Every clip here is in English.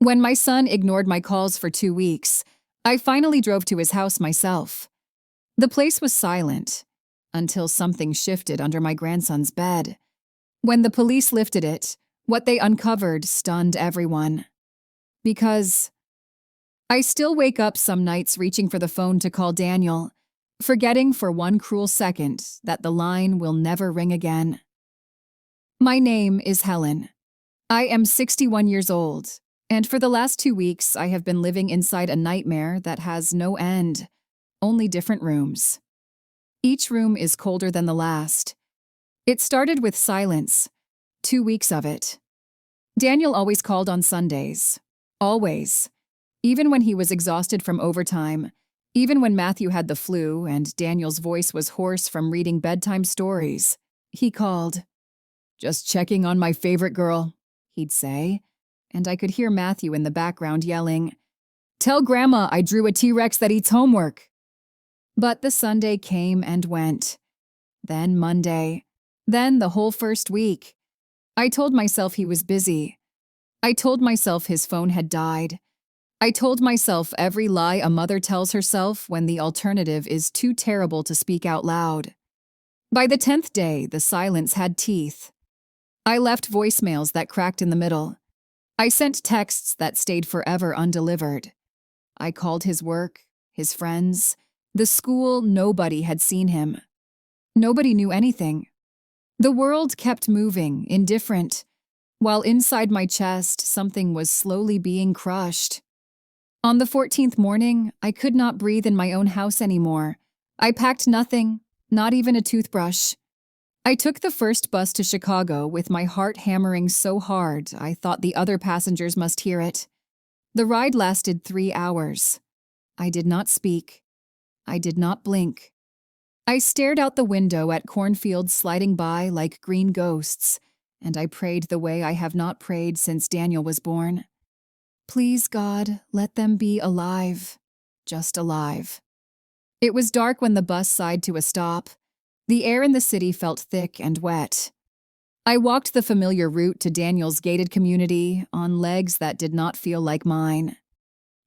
When my son ignored my calls for 2 weeks, I finally drove to his house myself. The place was silent until something shifted under my grandson's bed. When the police lifted it, what they uncovered stunned everyone. Because I still wake up some nights reaching for the phone to call Daniel, forgetting for one cruel second that the line will never ring again. My name is Helen. I am 61 years old, and for the last 2 weeks I have been living inside a nightmare that has no end, only different rooms. Each room is colder than the last. It started with silence, 2 weeks of it. Daniel always called on Sundays. Always. Even when he was exhausted from overtime, even when Matthew had the flu and Daniel's voice was hoarse from reading bedtime stories, he called. "Just checking on my favorite girl," he'd say, and I could hear Matthew in the background yelling, "Tell Grandma I drew a T-Rex that eats homework." But the Sunday came and went. Then Monday. Then the whole first week. I told myself he was busy. I told myself his phone had died. I told myself every lie a mother tells herself when the alternative is too terrible to speak out loud. By the 10th day, the silence had teeth. I left voicemails that cracked in the middle. I sent texts that stayed forever undelivered. I called his work, his friends, the school. Nobody had seen him. Nobody knew anything. The world kept moving, indifferent, while inside my chest something was slowly being crushed. On the 14th morning, I could not breathe in my own house anymore. I packed nothing, not even a toothbrush. I took the first bus to Chicago with my heart hammering so hard I thought the other passengers must hear it. The ride lasted 3 hours. I did not speak. I did not blink. I stared out the window at cornfields sliding by like green ghosts, and I prayed the way I have not prayed since Daniel was born. Please, God, let them be alive. Just alive. It was dark when the bus sighed to a stop. The air in the city felt thick and wet. I walked the familiar route to Daniel's gated community on legs that did not feel like mine.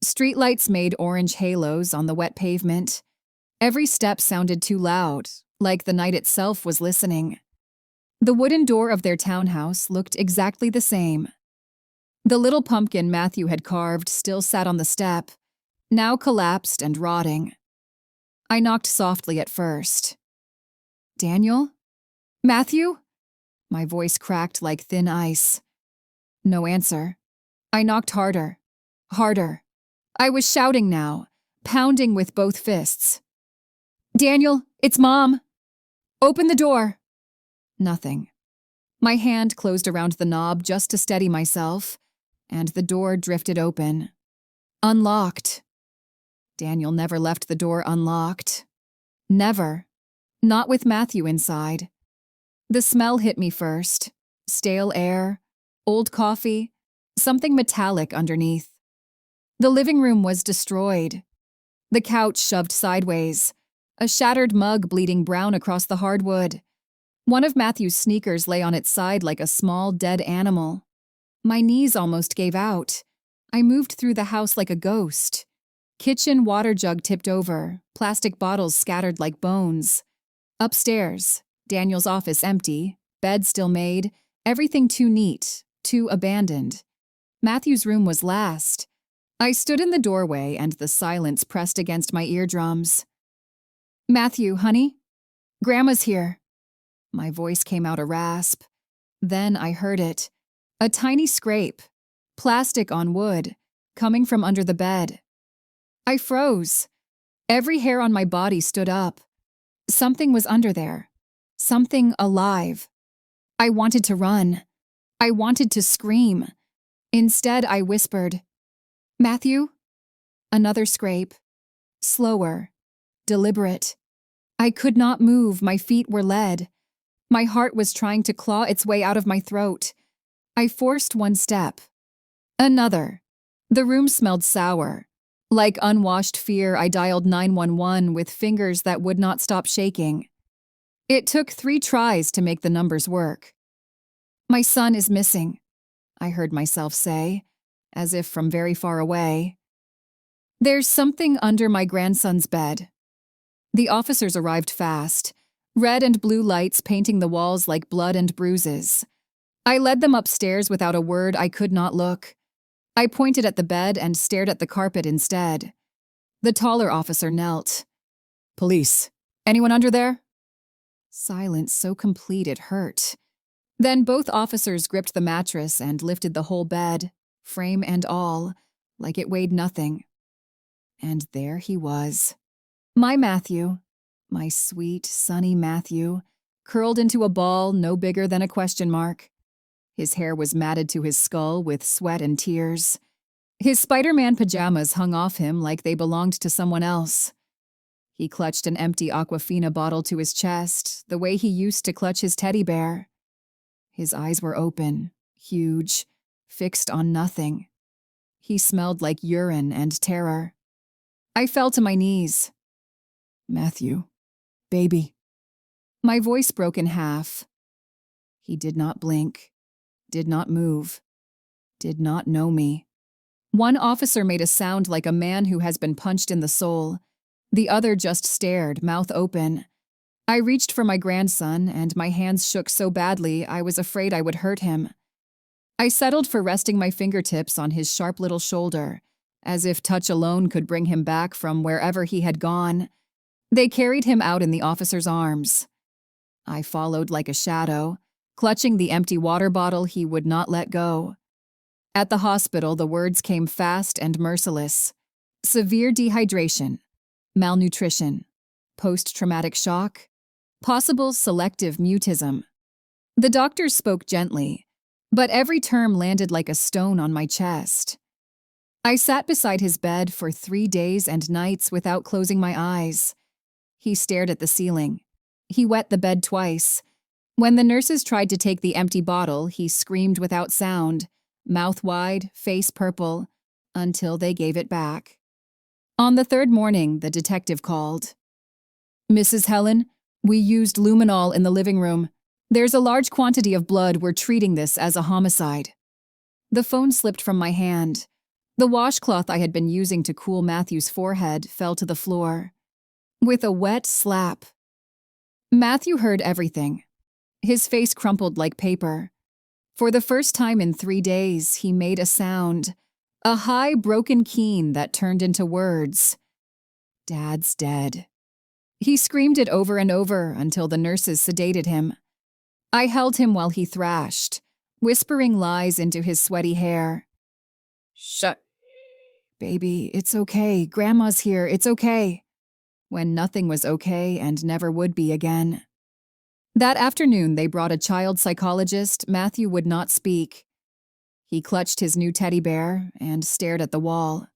Streetlights made orange halos on the wet pavement. Every step sounded too loud, like the night itself was listening. The wooden door of their townhouse looked exactly the same. The little pumpkin Matthew had carved still sat on the step, now collapsed and rotting. I knocked softly at first. "Daniel? Matthew?" My voice cracked like thin ice. No answer. I knocked harder. Harder. I was shouting now, pounding with both fists. "Daniel, it's Mom. Open the door." Nothing. My hand closed around the knob just to steady myself, and the door drifted open. Unlocked. Daniel never left the door unlocked. Never. Not with Matthew inside. The smell hit me first. Stale air, old coffee, something metallic underneath. The living room was destroyed. The couch shoved sideways, a shattered mug bleeding brown across the hardwood. One of Matthew's sneakers lay on its side like a small, dead animal. My knees almost gave out. I moved through the house like a ghost. Kitchen water jug tipped over, plastic bottles scattered like bones. Upstairs, Daniel's office empty, bed still made, everything too neat, too abandoned. Matthew's room was last. I stood in the doorway and the silence pressed against my eardrums. "Matthew, honey? Grandma's here." My voice came out a rasp. Then I heard it. A tiny scrape, plastic on wood, coming from under the bed. I froze. Every hair on my body stood up. Something was under there. Something alive. I wanted to run. I wanted to scream. Instead, I whispered, "Matthew?" Another scrape. Slower. Deliberate. I could not move. My feet were lead. My heart was trying to claw its way out of my throat. I forced one step. Another. The room smelled sour. Like unwashed fear, I dialed 911 with fingers that would not stop shaking. It took 3 tries to make the numbers work. "My son is missing," I heard myself say, as if from very far away. "There's something under my grandson's bed." The officers arrived fast, red and blue lights painting the walls like blood and bruises. I led them upstairs without a word. I could not look. I pointed at the bed and stared at the carpet instead. The taller officer knelt. "Police. Anyone under there?" Silence so complete it hurt. Then both officers gripped the mattress and lifted the whole bed, frame and all, like it weighed nothing. And there he was. My Matthew, my sweet, sunny Matthew, curled into a ball no bigger than a question mark. His hair was matted to his skull with sweat and tears. His Spider-Man pajamas hung off him like they belonged to someone else. He clutched an empty Aquafina bottle to his chest, the way he used to clutch his teddy bear. His eyes were open, huge, fixed on nothing. He smelled like urine and terror. I fell to my knees. "Matthew, baby." My voice broke in half. He did not blink, did not move, did not know me. One officer made a sound like a man who has been punched in the soul. The other just stared, mouth open. I reached for my grandson, and my hands shook so badly I was afraid I would hurt him. I settled for resting my fingertips on his sharp little shoulder, as if touch alone could bring him back from wherever he had gone. They carried him out in the officer's arms. I followed like a shadow, clutching the empty water bottle he would not let go. At the hospital, the words came fast and merciless. Severe dehydration, malnutrition, post-traumatic shock, possible selective mutism. The doctors spoke gently, but every term landed like a stone on my chest. I sat beside his bed for 3 days and nights without closing my eyes. He stared at the ceiling. He wet the bed twice. When the nurses tried to take the empty bottle, he screamed without sound, mouth wide, face purple, until they gave it back. On the third morning, the detective called. "Mrs. Helen, we used luminol in the living room. There's a large quantity of blood. We're treating this as a homicide." The phone slipped from my hand. The washcloth I had been using to cool Matthew's forehead fell to the floor. With a wet slap. Matthew heard everything. His face crumpled like paper. For the first time in 3 days, he made a sound, a high, broken keen that turned into words. "Dad's dead." He screamed it over and over until the nurses sedated him. I held him while he thrashed, whispering lies into his sweaty hair. "Shut. Baby, it's okay. Grandma's here. It's okay." When nothing was okay and never would be again. That afternoon, they brought a child psychologist. Matthew would not speak. He clutched his new teddy bear and stared at the wall.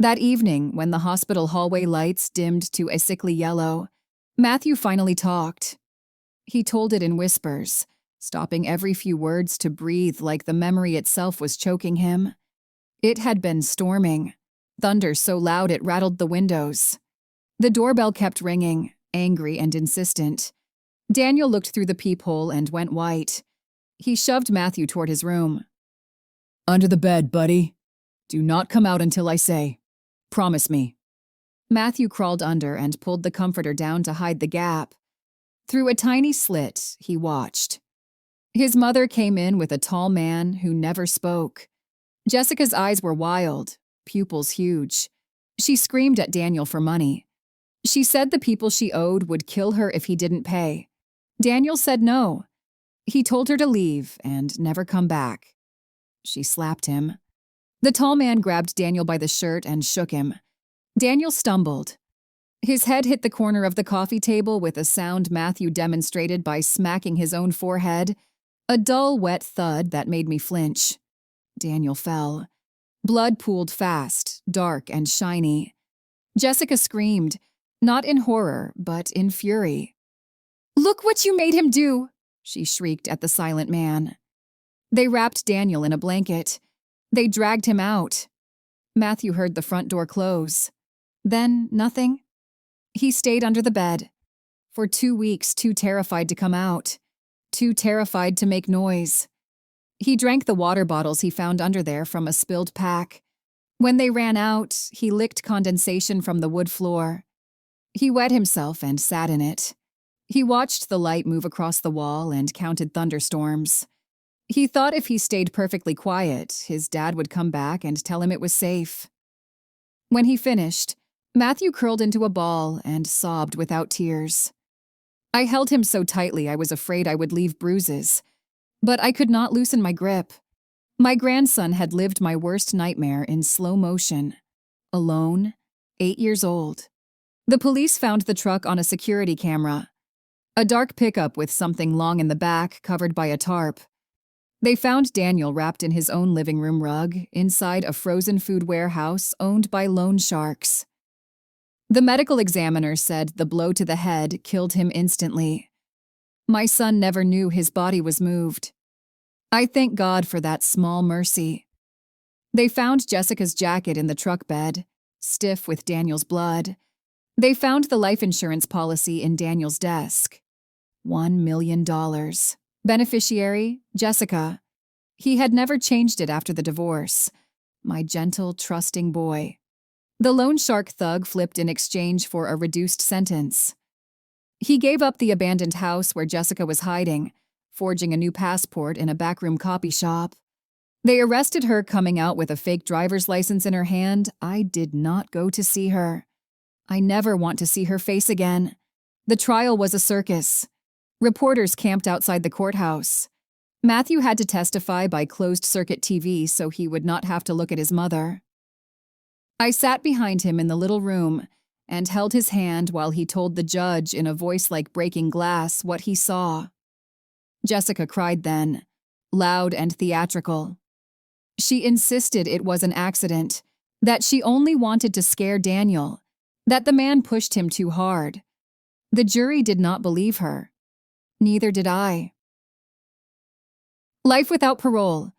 That evening, when the hospital hallway lights dimmed to a sickly yellow, Matthew finally talked. He told it in whispers, stopping every few words to breathe like the memory itself was choking him. It had been storming, thunder so loud it rattled the windows. The doorbell kept ringing, angry and insistent. Daniel looked through the peephole and went white. He shoved Matthew toward his room. "Under the bed, buddy. Do not come out until I say. Promise me." Matthew crawled under and pulled the comforter down to hide the gap. Through a tiny slit, he watched. His mother came in with a tall man who never spoke. Jessica's eyes were wild, pupils huge. She screamed at Daniel for money. She said the people she owed would kill her if he didn't pay. Daniel said no. He told her to leave and never come back. She slapped him. The tall man grabbed Daniel by the shirt and shook him. Daniel stumbled. His head hit the corner of the coffee table with a sound Matthew demonstrated by smacking his own forehead, a dull, wet thud that made me flinch. Daniel fell. Blood pooled fast, dark and shiny. Jessica screamed, not in horror, but in fury. "Look what you made him do!" she shrieked at the silent man. They wrapped Daniel in a blanket. They dragged him out. Matthew heard the front door close. Then nothing. He stayed under the bed. For 2 weeks, too terrified to come out. Too terrified to make noise. He drank the water bottles he found under there from a spilled pack. When they ran out, he licked condensation from the wood floor. He wet himself and sat in it. He watched the light move across the wall and counted thunderstorms. He thought if he stayed perfectly quiet, his dad would come back and tell him it was safe. When he finished, Matthew curled into a ball and sobbed without tears. I held him so tightly I was afraid I would leave bruises, but I could not loosen my grip. My grandson had lived my worst nightmare in slow motion. Alone, 8 years old. The police found the truck on a security camera. A dark pickup with something long in the back covered by a tarp. They found Daniel wrapped in his own living room rug inside a frozen food warehouse owned by loan sharks. The medical examiner said the blow to the head killed him instantly. My son never knew his body was moved. I thank God for that small mercy. They found Jessica's jacket in the truck bed, stiff with Daniel's blood. They found the life insurance policy in Daniel's desk. $1 million. Beneficiary, Jessica. He had never changed it after the divorce. My gentle, trusting boy. The loan shark thug flipped in exchange for a reduced sentence. He gave up the abandoned house where Jessica was hiding, forging a new passport in a backroom copy shop. They arrested her coming out with a fake driver's license in her hand. I did not go to see her. I never want to see her face again. The trial was a circus. Reporters camped outside the courthouse. Matthew had to testify by closed-circuit TV so he would not have to look at his mother. I sat behind him in the little room and held his hand while he told the judge in a voice like breaking glass what he saw. Jessica cried then, loud and theatrical. She insisted it was an accident, that she only wanted to scare Daniel, that the man pushed him too hard. The jury did not believe her. Neither did I. Life without parole.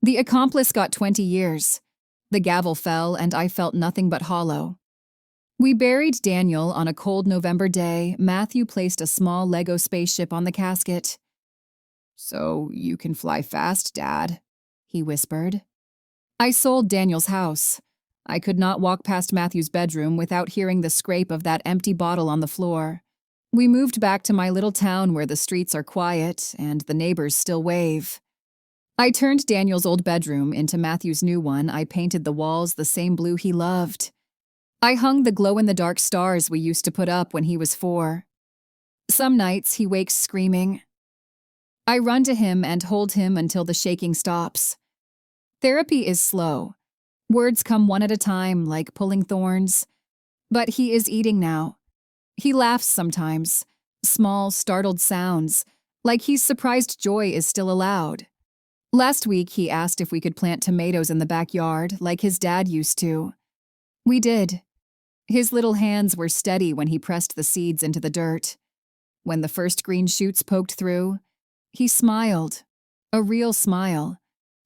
The accomplice got 20 years. The gavel fell and I felt nothing but hollow. We buried Daniel on a cold November day. Matthew placed a small Lego spaceship on the casket. "So you can fly fast, Dad," he whispered. I sold Daniel's house. I could not walk past Matthew's bedroom without hearing the scrape of that empty bottle on the floor. We moved back to my little town where the streets are quiet and the neighbors still wave. I turned Daniel's old bedroom into Matthew's new one. I painted the walls the same blue he loved. I hung the glow-in-the-dark stars we used to put up when he was 4. Some nights he wakes screaming. I run to him and hold him until the shaking stops. Therapy is slow. Words come one at a time, like pulling thorns. But he is eating now. He laughs sometimes, small, startled sounds, like he's surprised joy is still allowed. Last week, he asked if we could plant tomatoes in the backyard, like his dad used to. We did. His little hands were steady when he pressed the seeds into the dirt. When the first green shoots poked through, he smiled. A real smile.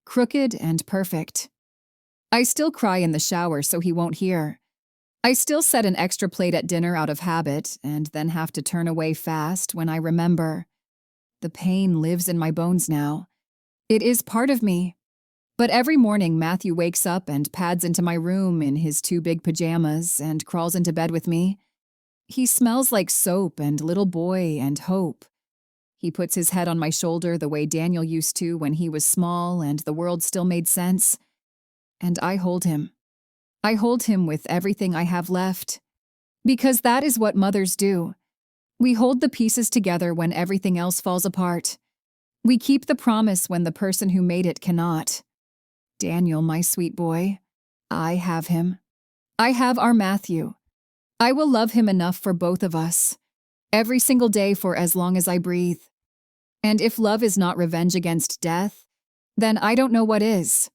Crooked and perfect. I still cry in the shower so he won't hear. I still set an extra plate at dinner out of habit and then have to turn away fast when I remember. The pain lives in my bones now. It is part of me. But every morning Matthew wakes up and pads into my room in his 2 big pajamas and crawls into bed with me. He smells like soap and little boy and hope. He puts his head on my shoulder the way Daniel used to when he was small and the world still made sense. And I hold him. I hold him with everything I have left. Because that is what mothers do. We hold the pieces together when everything else falls apart. We keep the promise when the person who made it cannot. Daniel, my sweet boy, I have him. I have our Matthew. I will love him enough for both of us, every single day for as long as I breathe. And if love is not revenge against death, then I don't know what is.